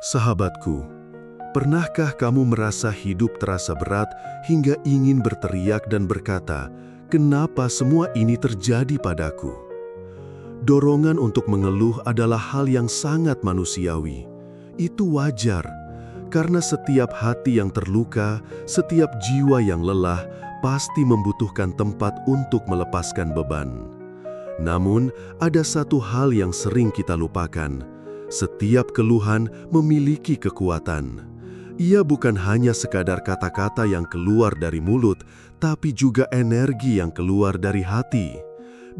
Sahabatku, pernahkah kamu merasa hidup terasa berat hingga ingin berteriak dan berkata, "Kenapa semua ini terjadi padaku?" Dorongan untuk mengeluh adalah hal yang sangat manusiawi. Itu wajar, karena setiap hati yang terluka, setiap jiwa yang lelah, pasti membutuhkan tempat untuk melepaskan beban. Namun, ada satu hal yang sering kita lupakan. Setiap keluhan memiliki kekuatan. Ia bukan hanya sekadar kata-kata yang keluar dari mulut, tapi juga energi yang keluar dari hati.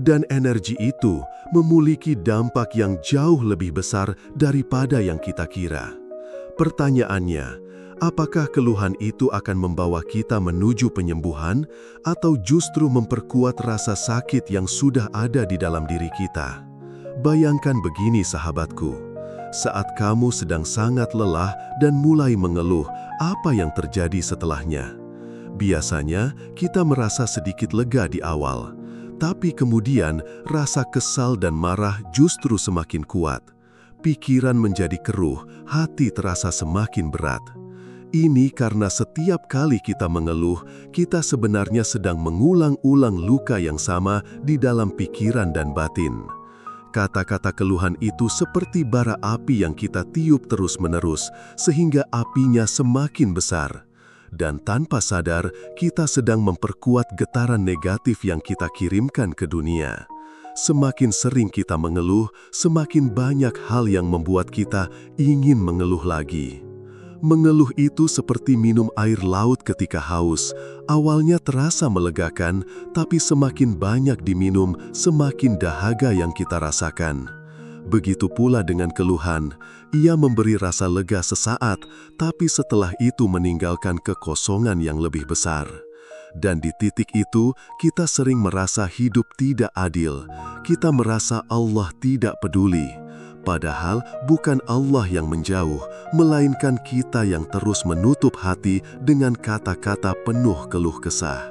Dan energi itu memiliki dampak yang jauh lebih besar daripada yang kita kira. Pertanyaannya, apakah keluhan itu akan membawa kita menuju penyembuhan atau justru memperkuat rasa sakit yang sudah ada di dalam diri kita? Bayangkan begini, sahabatku. Saat kamu sedang sangat lelah dan mulai mengeluh, apa yang terjadi setelahnya? Biasanya kita merasa sedikit lega di awal, tapi kemudian rasa kesal dan marah justru semakin kuat. Pikiran menjadi keruh, hati terasa semakin berat. Ini karena setiap kali kita mengeluh, kita sebenarnya sedang mengulang-ulang luka yang sama di dalam pikiran dan batin. Kata-kata keluhan itu seperti bara api yang kita tiup terus-menerus, sehingga apinya semakin besar. Dan tanpa sadar, kita sedang memperkuat getaran negatif yang kita kirimkan ke dunia. Semakin sering kita mengeluh, semakin banyak hal yang membuat kita ingin mengeluh lagi. Mengeluh itu seperti minum air laut ketika haus. Awalnya terasa melegakan, tapi semakin banyak diminum, semakin dahaga yang kita rasakan. Begitu pula dengan keluhan, ia memberi rasa lega sesaat, tapi setelah itu meninggalkan kekosongan yang lebih besar. Dan di titik itu, kita sering merasa hidup tidak adil. Kita merasa Allah tidak peduli. Padahal bukan Allah yang menjauh, melainkan kita yang terus menutup hati dengan kata-kata penuh keluh kesah.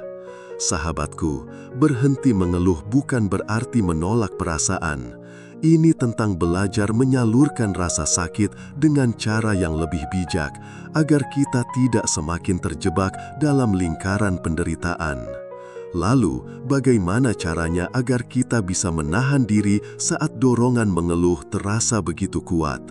Sahabatku, berhenti mengeluh bukan berarti menolak perasaan. Ini tentang belajar menyalurkan rasa sakit dengan cara yang lebih bijak, agar kita tidak semakin terjebak dalam lingkaran penderitaan. Lalu, bagaimana caranya agar kita bisa menahan diri saat dorongan mengeluh terasa begitu kuat?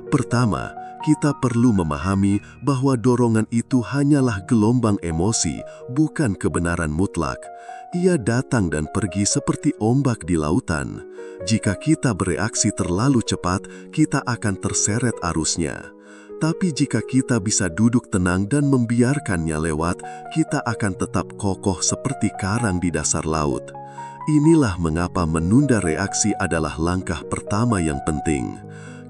Pertama, kita perlu memahami bahwa dorongan itu hanyalah gelombang emosi, bukan kebenaran mutlak. Ia datang dan pergi seperti ombak di lautan. Jika kita bereaksi terlalu cepat, kita akan terseret arusnya. Tapi jika kita bisa duduk tenang dan membiarkannya lewat, kita akan tetap kokoh seperti karang di dasar laut. Inilah mengapa menunda reaksi adalah langkah pertama yang penting.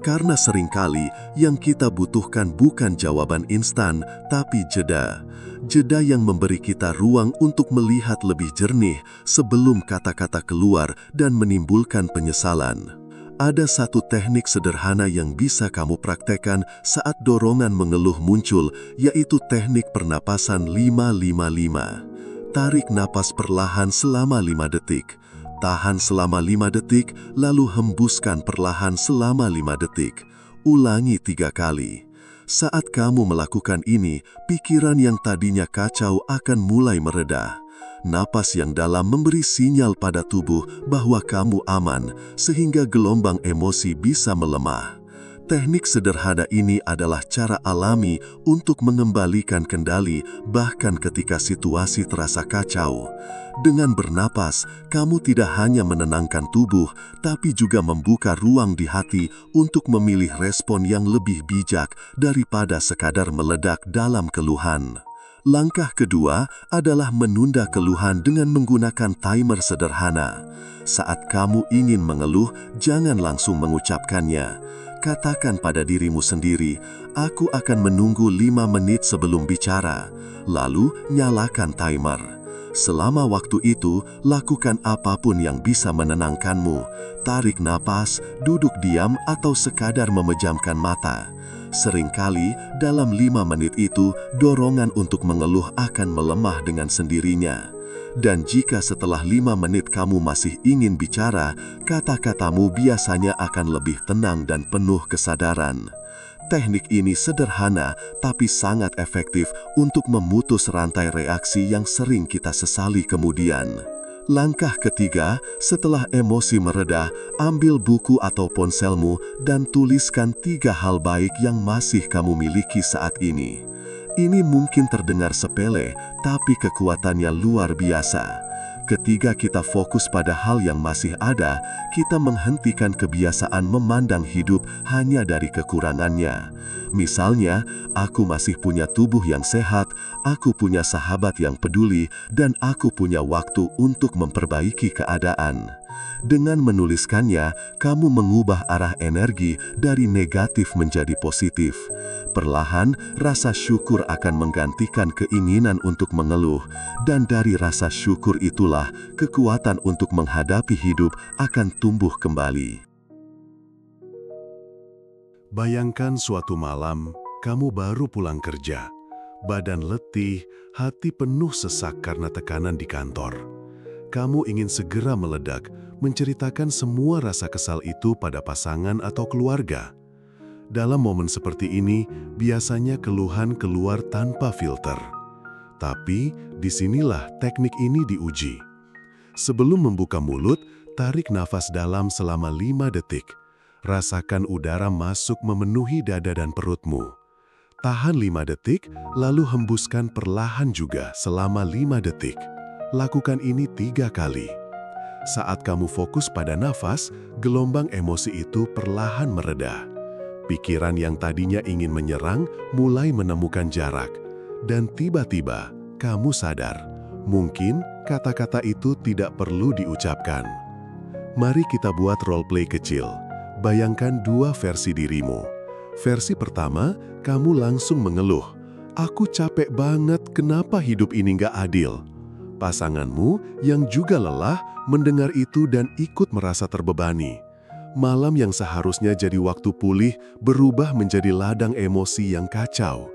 Karena seringkali yang kita butuhkan bukan jawaban instan, tapi jeda. Jeda yang memberi kita ruang untuk melihat lebih jernih sebelum kata-kata keluar dan menimbulkan penyesalan. Ada satu teknik sederhana yang bisa kamu praktekkan saat dorongan mengeluh muncul, yaitu teknik pernapasan 5-5-5. Tarik napas perlahan selama 5 detik. Tahan selama 5 detik, lalu hembuskan perlahan selama 5 detik. Ulangi 3 kali. Saat kamu melakukan ini, pikiran yang tadinya kacau akan mulai mereda. Napas yang dalam memberi sinyal pada tubuh bahwa kamu aman, sehingga gelombang emosi bisa melemah. Teknik sederhana ini adalah cara alami untuk mengembalikan kendali bahkan ketika situasi terasa kacau. Dengan bernapas, kamu tidak hanya menenangkan tubuh, tapi juga membuka ruang di hati untuk memilih respon yang lebih bijak daripada sekadar meledak dalam keluhan. Langkah kedua adalah menunda keluhan dengan menggunakan timer sederhana. Saat kamu ingin mengeluh, jangan langsung mengucapkannya. Katakan pada dirimu sendiri, "Aku akan menunggu 5 menit sebelum bicara." Lalu, nyalakan timer. Selama waktu itu, lakukan apapun yang bisa menenangkanmu. Tarik napas, duduk diam, atau sekadar memejamkan mata. Seringkali, dalam 5 menit itu, dorongan untuk mengeluh akan melemah dengan sendirinya. Dan jika setelah 5 menit kamu masih ingin bicara, kata-katamu biasanya akan lebih tenang dan penuh kesadaran. Teknik ini sederhana tapi sangat efektif untuk memutus rantai reaksi yang sering kita sesali kemudian. Langkah ketiga, setelah emosi mereda, ambil buku atau ponselmu dan tuliskan 3 hal baik yang masih kamu miliki saat ini. Ini mungkin terdengar sepele, tapi kekuatannya luar biasa. Ketika kita fokus pada hal yang masih ada, kita menghentikan kebiasaan memandang hidup hanya dari kekurangannya. Misalnya, aku masih punya tubuh yang sehat, aku punya sahabat yang peduli, dan aku punya waktu untuk memperbaiki keadaan. Dengan menuliskannya, kamu mengubah arah energi dari negatif menjadi positif. Perlahan, rasa syukur akan menggantikan keinginan untuk mengeluh, dan dari rasa syukur itulah kekuatan untuk menghadapi hidup akan tumbuh kembali. Bayangkan suatu malam, kamu baru pulang kerja. Badan letih, hati penuh sesak karena tekanan di kantor. Kamu ingin segera meledak, menceritakan semua rasa kesal itu pada pasangan atau keluarga. Dalam momen seperti ini, biasanya keluhan keluar tanpa filter. Tapi, disinilah teknik ini diuji. Sebelum membuka mulut, tarik nafas dalam selama 5 detik. Rasakan udara masuk memenuhi dada dan perutmu. Tahan 5 detik, lalu hembuskan perlahan juga selama 5 detik. Lakukan ini 3 kali. Saat kamu fokus pada nafas, gelombang emosi itu perlahan mereda. Pikiran yang tadinya ingin menyerang mulai menemukan jarak. Dan tiba-tiba, kamu sadar, mungkin kata-kata itu tidak perlu diucapkan. Mari kita buat role play kecil. Bayangkan 2 versi dirimu. Versi pertama, kamu langsung mengeluh. Aku capek banget, kenapa hidup ini nggak adil? Pasanganmu yang juga lelah mendengar itu dan ikut merasa terbebani. Malam yang seharusnya jadi waktu pulih berubah menjadi ladang emosi yang kacau.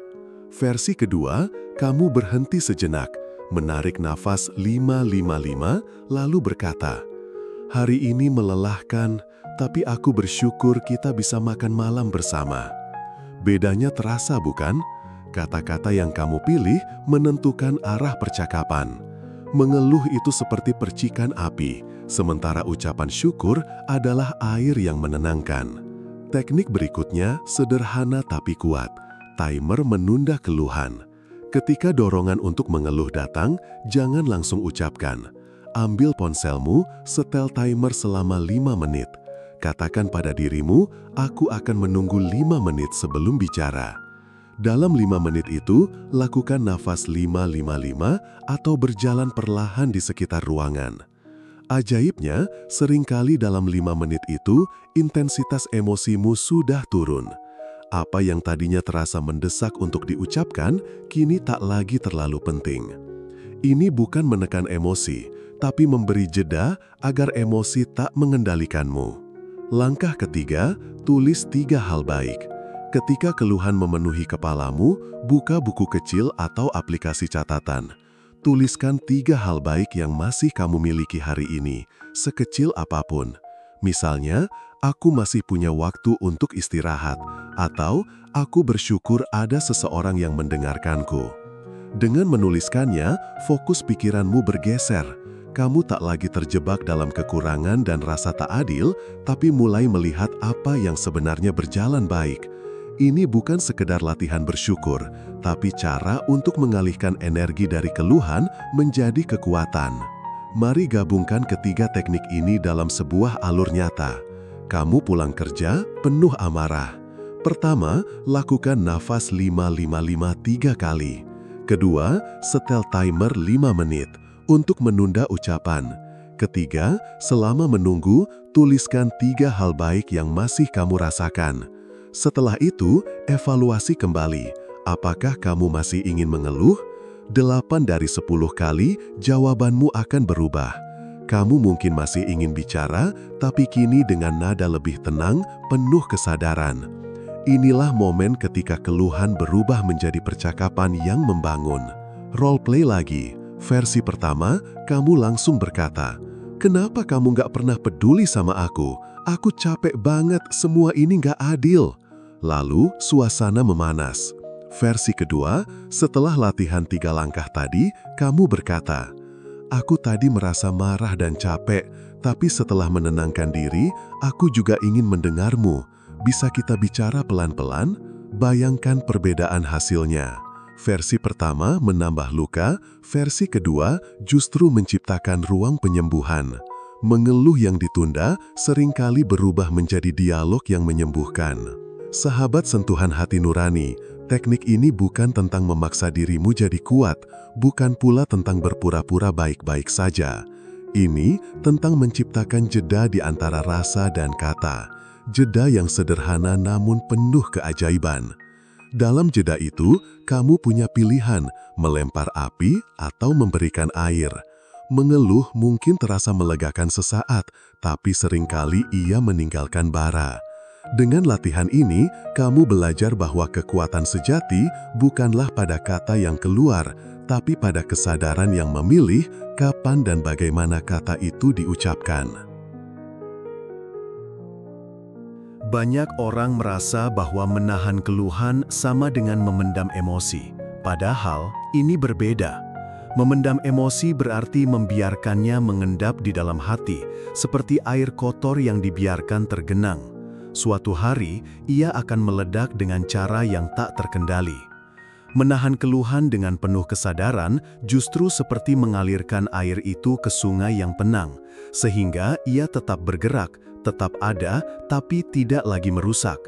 Versi kedua, kamu berhenti sejenak, menarik nafas 5-5-5, lalu berkata, "Hari ini melelahkan, tapi aku bersyukur kita bisa makan malam bersama." Bedanya terasa bukan? Kata-kata yang kamu pilih menentukan arah percakapan. Mengeluh itu seperti percikan api, sementara ucapan syukur adalah air yang menenangkan. Teknik berikutnya sederhana tapi kuat. Timer menunda keluhan. Ketika dorongan untuk mengeluh datang, jangan langsung ucapkan. Ambil ponselmu, setel timer selama 5 menit. Katakan pada dirimu, aku akan menunggu 5 menit sebelum bicara. Dalam 5 menit itu, lakukan nafas 5-5-5 atau berjalan perlahan di sekitar ruangan. Ajaibnya, seringkali dalam 5 menit itu, intensitas emosimu sudah turun. Apa yang tadinya terasa mendesak untuk diucapkan, kini tak lagi terlalu penting. Ini bukan menekan emosi, tapi memberi jeda agar emosi tak mengendalikanmu. Langkah ketiga, tulis 3 hal baik. Ketika keluhan memenuhi kepalamu, buka buku kecil atau aplikasi catatan. Tuliskan 3 hal baik yang masih kamu miliki hari ini, sekecil apapun. Misalnya, aku masih punya waktu untuk istirahat, atau aku bersyukur ada seseorang yang mendengarkanku. Dengan menuliskannya, fokus pikiranmu bergeser. Kamu tak lagi terjebak dalam kekurangan dan rasa tak adil, tapi mulai melihat apa yang sebenarnya berjalan baik. Ini bukan sekedar latihan bersyukur, tapi cara untuk mengalihkan energi dari keluhan menjadi kekuatan. Mari gabungkan ketiga teknik ini dalam sebuah alur nyata. Kamu pulang kerja penuh amarah. Pertama, lakukan nafas 5-5-5 3 kali. Kedua, setel timer 5 menit untuk menunda ucapan. Ketiga, selama menunggu, tuliskan 3 hal baik yang masih kamu rasakan. Setelah itu, evaluasi kembali. Apakah kamu masih ingin mengeluh? 8 dari 10 kali, jawabanmu akan berubah. Kamu mungkin masih ingin bicara, tapi kini dengan nada lebih tenang, penuh kesadaran. Inilah momen ketika keluhan berubah menjadi percakapan yang membangun. Role play lagi. Versi pertama, kamu langsung berkata, "Kenapa kamu nggak pernah peduli sama aku? Aku capek banget, semua ini nggak adil." Lalu, suasana memanas. Versi kedua, setelah latihan 3 langkah tadi, kamu berkata, "Aku tadi merasa marah dan capek, tapi setelah menenangkan diri, aku juga ingin mendengarmu. Bisa kita bicara pelan-pelan?" Bayangkan perbedaan hasilnya. Versi pertama menambah luka, versi kedua justru menciptakan ruang penyembuhan. Mengeluh yang ditunda seringkali berubah menjadi dialog yang menyembuhkan. Sahabat sentuhan hati nurani, teknik ini bukan tentang memaksa dirimu jadi kuat, bukan pula tentang berpura-pura baik-baik saja. Ini tentang menciptakan jeda di antara rasa dan kata. Jeda yang sederhana namun penuh keajaiban. Dalam jeda itu, kamu punya pilihan melempar api atau memberikan air. Mengeluh mungkin terasa melegakan sesaat, tapi seringkali ia meninggalkan bara. Dengan latihan ini, kamu belajar bahwa kekuatan sejati bukanlah pada kata yang keluar, tapi pada kesadaran yang memilih kapan dan bagaimana kata itu diucapkan. Banyak orang merasa bahwa menahan keluhan sama dengan memendam emosi. Padahal, ini berbeda. Memendam emosi berarti membiarkannya mengendap di dalam hati, seperti air kotor yang dibiarkan tergenang. Suatu hari, ia akan meledak dengan cara yang tak terkendali. Menahan keluhan dengan penuh kesadaran justru seperti mengalirkan air itu ke sungai yang tenang, sehingga ia tetap bergerak, tetap ada, tapi tidak lagi merusak.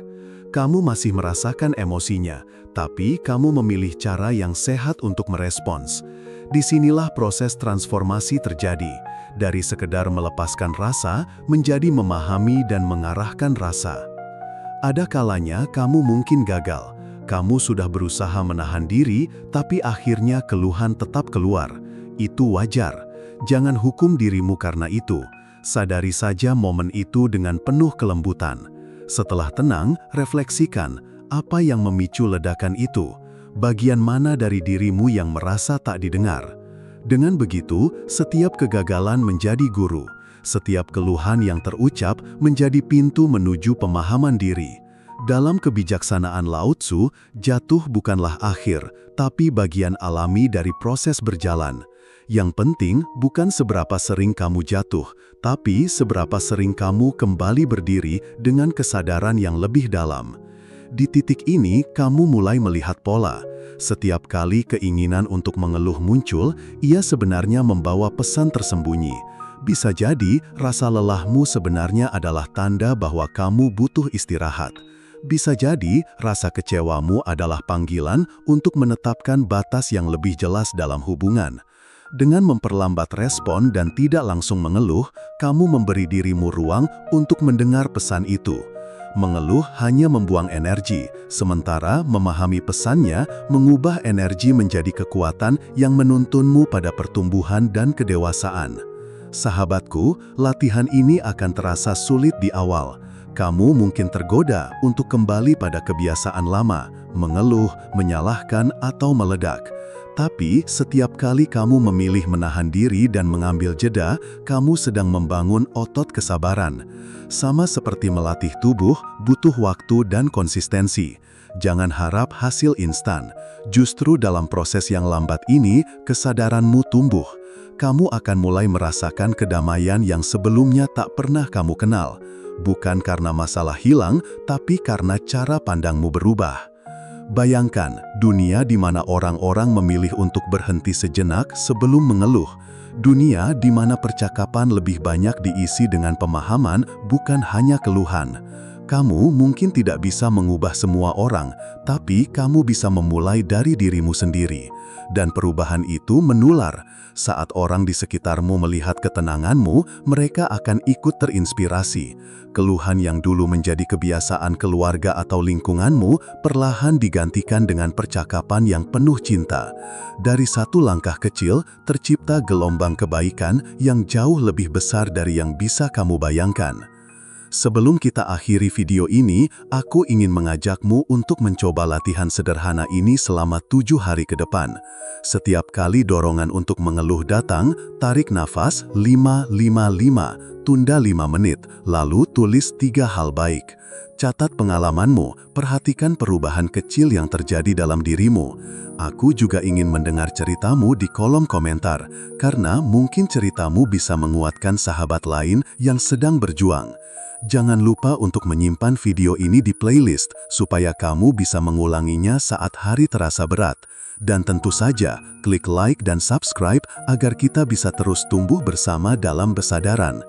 Kamu masih merasakan emosinya, tapi kamu memilih cara yang sehat untuk merespons. Disinilah proses transformasi terjadi, dari sekedar melepaskan rasa menjadi memahami dan mengarahkan rasa. Ada kalanya kamu mungkin gagal. Kamu sudah berusaha menahan diri, tapi akhirnya keluhan tetap keluar. Itu wajar. Jangan hukum dirimu karena itu. Sadari saja momen itu dengan penuh kelembutan. Setelah tenang, refleksikan apa yang memicu ledakan itu. Bagian mana dari dirimu yang merasa tak didengar? Dengan begitu, setiap kegagalan menjadi guru. Setiap keluhan yang terucap menjadi pintu menuju pemahaman diri. Dalam kebijaksanaan Lao Tzu, jatuh bukanlah akhir, tapi bagian alami dari proses berjalan. Yang penting bukan seberapa sering kamu jatuh, tapi seberapa sering kamu kembali berdiri dengan kesadaran yang lebih dalam. Di titik ini, kamu mulai melihat pola. Setiap kali keinginan untuk mengeluh muncul, ia sebenarnya membawa pesan tersembunyi. Bisa jadi, rasa lelahmu sebenarnya adalah tanda bahwa kamu butuh istirahat. Bisa jadi, rasa kecewamu adalah panggilan untuk menetapkan batas yang lebih jelas dalam hubungan. Dengan memperlambat respon dan tidak langsung mengeluh, kamu memberi dirimu ruang untuk mendengar pesan itu. Mengeluh hanya membuang energi, sementara memahami pesannya mengubah energi menjadi kekuatan yang menuntunmu pada pertumbuhan dan kedewasaan. Sahabatku, latihan ini akan terasa sulit di awal. Kamu mungkin tergoda untuk kembali pada kebiasaan lama, mengeluh, menyalahkan, atau meledak. Tapi setiap kali kamu memilih menahan diri dan mengambil jeda, kamu sedang membangun otot kesabaran. Sama seperti melatih tubuh, butuh waktu dan konsistensi. Jangan harap hasil instan. Justru dalam proses yang lambat ini, kesadaranmu tumbuh. Kamu akan mulai merasakan kedamaian yang sebelumnya tak pernah kamu kenal. Bukan karena masalah hilang, tapi karena cara pandangmu berubah. Bayangkan dunia di mana orang-orang memilih untuk berhenti sejenak sebelum mengeluh. Dunia di mana percakapan lebih banyak diisi dengan pemahaman, bukan hanya keluhan. Kamu mungkin tidak bisa mengubah semua orang, tapi kamu bisa memulai dari dirimu sendiri. Dan perubahan itu menular. Saat orang di sekitarmu melihat ketenanganmu, mereka akan ikut terinspirasi. Keluhan yang dulu menjadi kebiasaan keluarga atau lingkunganmu perlahan digantikan dengan percakapan yang penuh cinta. Dari satu langkah kecil, tercipta gelombang kebaikan yang jauh lebih besar dari yang bisa kamu bayangkan. Sebelum kita akhiri video ini, aku ingin mengajakmu untuk mencoba latihan sederhana ini selama 7 hari ke depan. Setiap kali dorongan untuk mengeluh datang, tarik nafas 5-5-5, tunda 5 menit, lalu tulis 3 hal baik. Catat pengalamanmu, perhatikan perubahan kecil yang terjadi dalam dirimu. Aku juga ingin mendengar ceritamu di kolom komentar, karena mungkin ceritamu bisa menguatkan sahabat lain yang sedang berjuang. Jangan lupa untuk menyimpan video ini di playlist, supaya kamu bisa mengulanginya saat hari terasa berat. Dan tentu saja, klik like dan subscribe agar kita bisa terus tumbuh bersama dalam kesadaran.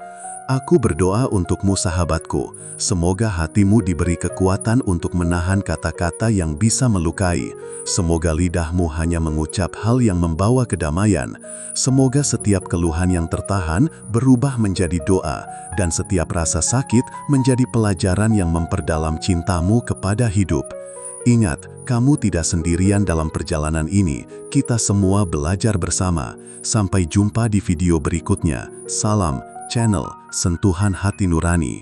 Aku berdoa untukmu sahabatku, semoga hatimu diberi kekuatan untuk menahan kata-kata yang bisa melukai. Semoga lidahmu hanya mengucap hal yang membawa kedamaian. Semoga setiap keluhan yang tertahan berubah menjadi doa, dan setiap rasa sakit menjadi pelajaran yang memperdalam cintamu kepada hidup. Ingat, kamu tidak sendirian dalam perjalanan ini, kita semua belajar bersama. Sampai jumpa di video berikutnya. Salam, channel Sentuhan Hati Nurani.